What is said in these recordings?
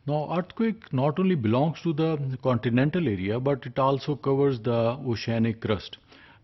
Now, earthquake not only belongs to the continental area, but it also covers the oceanic crust.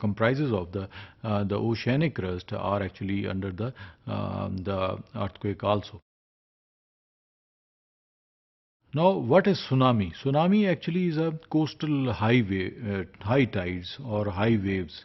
comprises of the oceanic crust are actually under the earthquake also. Now, what is tsunami? Tsunami actually is a coastal high tides or high waves,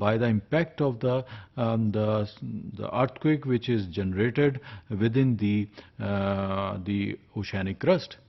by the impact of the earthquake which is generated within the oceanic crust.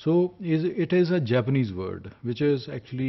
So it is a Japanese word which is actually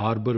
harbor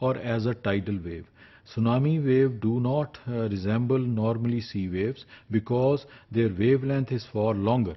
or as a tidal wave. Tsunami wave do not resemble normally sea waves because their wavelength is far longer.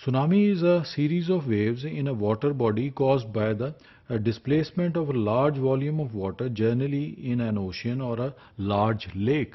Tsunami is a series of waves in a water body caused by the displacement of a large volume of water, generally in an ocean or a large lake.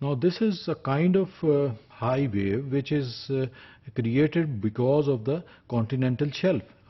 Now this is a kind of high wave which is created because of the continental shelf.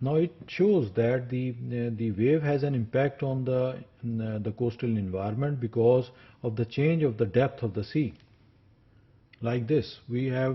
Now it shows that the wave has an impact on the coastal environment because of the change of the depth of the sea. Like this, we have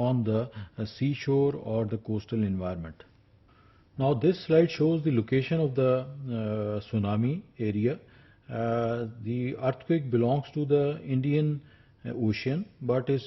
on the seashore or the coastal environment. Now this slide shows the location of the tsunami area. The earthquake belongs to the Indian Ocean but is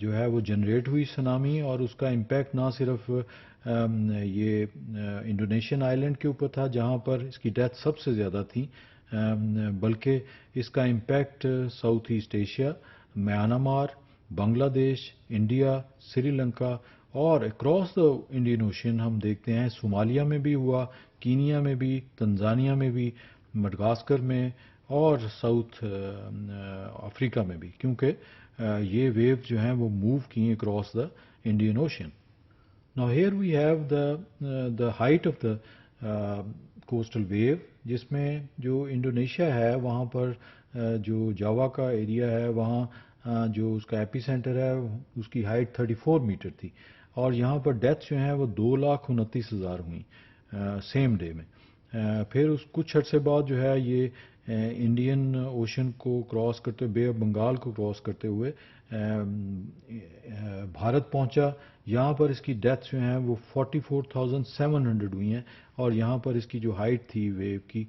جو ہے وہ generate ہوئی tsunami, اور اس کا impact نہ صرف یہ Indonesian island کے اوپر تھا جہاں پر اس کی ڈیتھ سب سے زیادہ تھی، بلکہ اس کا impact South East Asia, Myanmar, Bangladesh, India, Sri Lanka اور اکراس دا انڈین اوشین ہم دیکھتے ہیں۔ صومالیہ میں بھی ہوا، کینیا میں بھی، تنزانیہ میں بھی، مڈغاسکر میں اور ساؤتھ افریقہ میں بھی، کیونکہ یہ ویو جو ہیں وہ موو کی across the Indian ocean. Now here we have the height of the coastal wave، جس میں جو انڈونیشیا ہے وہاں پر جو جاوا کا ایریا ہے وہاں جو اس کا ایپی سینٹر ہے اس کی ہائٹ 34 میٹر تھی، اور یہاں پر ڈیتھ جو ہیں وہ 2,29,000 ہوئیں سیم ڈے میں۔ پھر اس کچھ عرصے بعد جو ہے یہ انڈین اوشن کو کراس کرتے ہوئے، بے آف بنگال کو کراس کرتے ہوئے بھارت پہنچا۔ یہاں پر اس کی ڈیتھ جو ہیں وہ 44,700 ہوئی ہیں، اور یہاں پر اس کی جو ہائٹ تھی ویو کی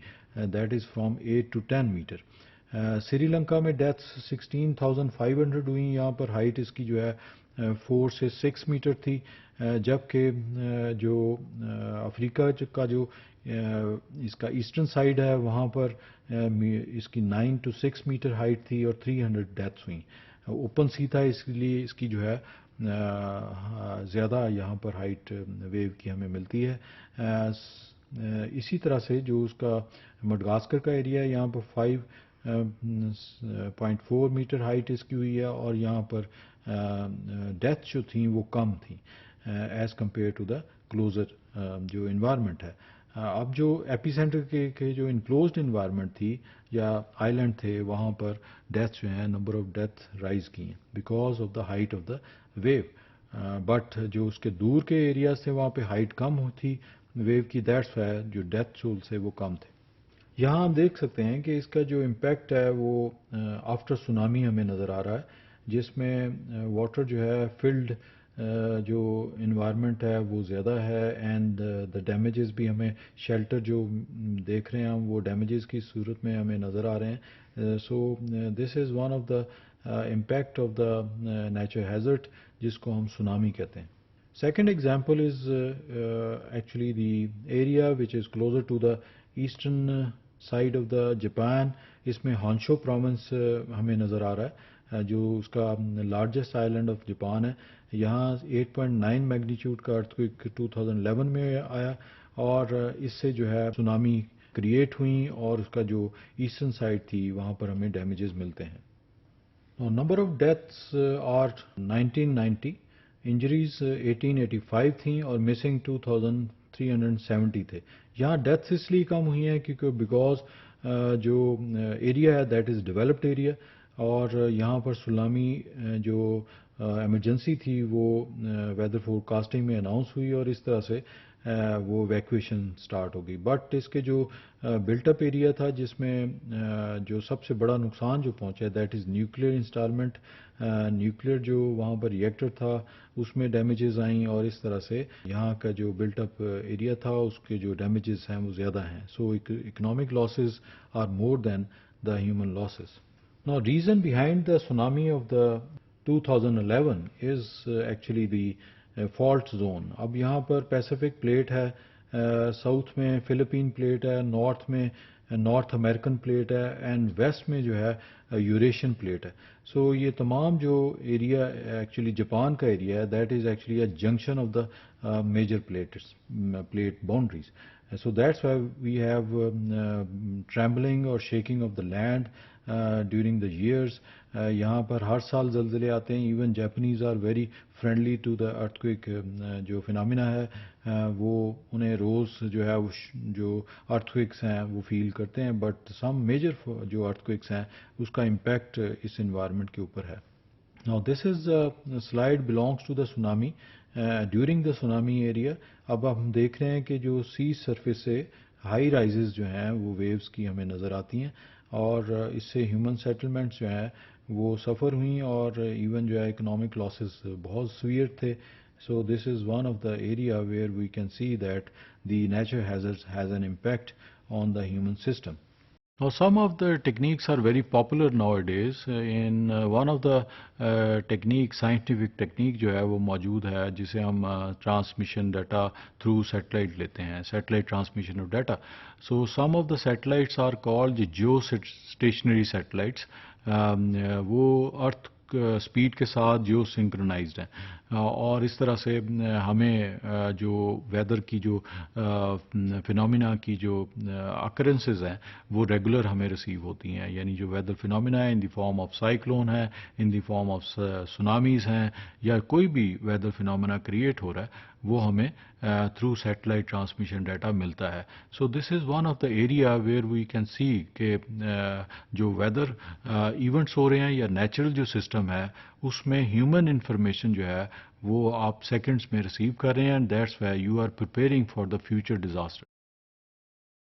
that is from 8 to 10 metre. Sri Lanka میں ڈیتھ 16,500 ہوئیں، یہاں پر ہائٹ اس کی جو ہے 4 سے 6 میٹر تھی، جبکہ جو افریقہ کا جو اس کا ایسٹرن سائڈ ہے وہاں پر اس کی 9 to 6 میٹر ہائٹ تھی اور 300 ڈیتھس ہوئیں۔ اوپن سی تھا، اس لیے اس کی جو ہے زیادہ یہاں پر ہائٹ ویو کی ہمیں ملتی ہے۔ اسی طرح سے جو اس کا مڈغاسکر کا ایریا ہے یہاں پر 5.4 میٹر ہائٹ اس کی ہوئی ہے، اور یہاں پر ڈیتھ جو تھیں وہ کم تھیں as compare to the closer جو انوائرمنٹ ہے۔ اب جو ایپی سینٹر کے جو انکلوزڈ انوائرمنٹ تھی یا آئی لینڈ تھے وہاں پر ڈیتھ جو ہیں نمبر آف ڈیتھ رائز کی ہیں because of the height of the wave, but جو اس کے دور کے ایریاز تھے وہاں پہ ہائٹ کم ہوتی ویو کی، دیٹس وائی جو ڈیتھ ٹولز سے وہ کم تھے۔ یہاں ہم دیکھ سکتے ہیں کہ اس کا جو امپیکٹ ہے وہ آفٹر سونامی ہمیں نظر آ رہا ہے، جس میں واٹر جو ہے فلڈ جو انوائرمنٹ ہے وہ زیادہ ہے، اینڈ دا ڈیمیجز بھی ہمیں شیلٹر جو دیکھ رہے ہیں ہم وہ ڈیمیجز کی صورت میں ہمیں نظر آ رہے ہیں۔ So this is one of the impact of the nature hazard جس کو ہم سونامی کہتے ہیں۔ Second example is actually the area which is closer to the eastern side of the Japan۔ اس میں ہانشو پروونس ہمیں نظر آ رہا ہے جو اس کا largest island of Japan ہے۔ یہاں 8.9 میگنیچیوڈ کا ارتھکویک 2011 میں آیا، اور اس سے جو ہے سونامی کریٹ ہوئیں، اور اس کا جو ایسٹرن سائڈ تھی وہاں پر ہمیں ڈیمیجز ملتے ہیں۔ Number of deaths are 1990، injuries 1885 تھیں، اور مسنگ 2370 تھے۔ یہاں ڈیتھس اس لیے کم ہوئی ہیں کیونکہ بیکاز جو ایریا ہے دیٹ از ڈیولپڈ ایریا، اور یہاں پر سونامی جو ایمرجنسی تھی وہ ویدر فور کاسٹنگ میں اناؤنس ہوئی، اور اس طرح سے وہ ایویکویشن سٹارٹ ہو گئی۔ بٹ اس کے جو بلٹ اپ ایریا تھا جس میں جو سب سے بڑا نقصان جو پہنچا that is nuclear installment, nuclear جو وہاں پر ریئیکٹر تھا اس میں ڈیمیجز آئیں، اور اس طرح سے یہاں کا جو بلٹ اپ ایریا تھا اس کے جو ڈیمیجز ہیں وہ زیادہ ہیں۔ So economic losses are more than the human losses. Now reason behind the tsunami of the 2011 is actually the fault zone۔ اب یہاں پر پیسیفک پلیٹ ہے، ساؤتھ میں فلپین پلیٹ ہے، نارتھ میں نارتھ امریکن پلیٹ ہے، اینڈ ویسٹ میں جو ہے یوریشین پلیٹ ہے۔ سو یہ تمام جو ایریا ایکچولی جاپان کا ایریا ہے that is actually a junction of the major plate boundaries. So that's why we have trembling or shaking of the land during the years۔ یہاں پر ہر سال زلزلے آتے ہیں، even Japanese are very friendly to the earthquake جو phenomena ہے وہ انہیں روز جو ہے جو ارتھکویکس ہیں وہ فیل کرتے ہیں، بٹ سم میجر جو ارتھکویکس ہیں اس کا امپیکٹ اس انوائرمنٹ کے اوپر ہے۔ Now this is slide belongs to the tsunami during the tsunami area۔ اب ہم دیکھ رہے ہیں کہ جو سی سرفیس سے ہائی رائزز جو ہیں وہ ویوز کی ہمیں نظر آتی ہیں، اور اس سے ہیومن سیٹلمنٹس جو ہیں وہ سفر ہوئیں، اور ایون جو ہے اکنامک لاسز بہت سویئر تھے۔ So this is one of the area where we can see that the nature hazard has an impact on the human system. Now, some of the techniques are very popular nowadays. In one of the technique, scientific technique جو ہے وہ موجود ہے جسے ہم transmission data through satellite لیتے ہیں, satellite transmission of data. So some of the satellites are called geostationary satellites. وہ ارتھ اسپیڈ کے ساتھ جیو سنکرونائزڈ ہیں اور اس طرح سے ہمیں جو ویدر کی جو فنومینا کی جو اکرنسز ہیں وہ ریگولر ہمیں ریسیو ہوتی ہیں, یعنی جو ویدر فنومینا ہے ان دی فارم آف سائیکلون ہے, ان دی فارم آف سونامیز ہیں, یا کوئی بھی ویدر فنومینا کریٹ ہو رہا ہے وہ ہمیں تھرو سیٹلائٹ ٹرانسمیشن ڈیٹا ملتا ہے. So this is one of the area where we can see کہ جو ویدر ایونٹس ہو رہے ہیں یا نیچرل جو سسٹم ہے اس میں ہیومن انفارمیشن جو ہے وہ آپ سیکنڈز میں ریسیو کر رہے ہیں, and that's why you are preparing for the future disaster.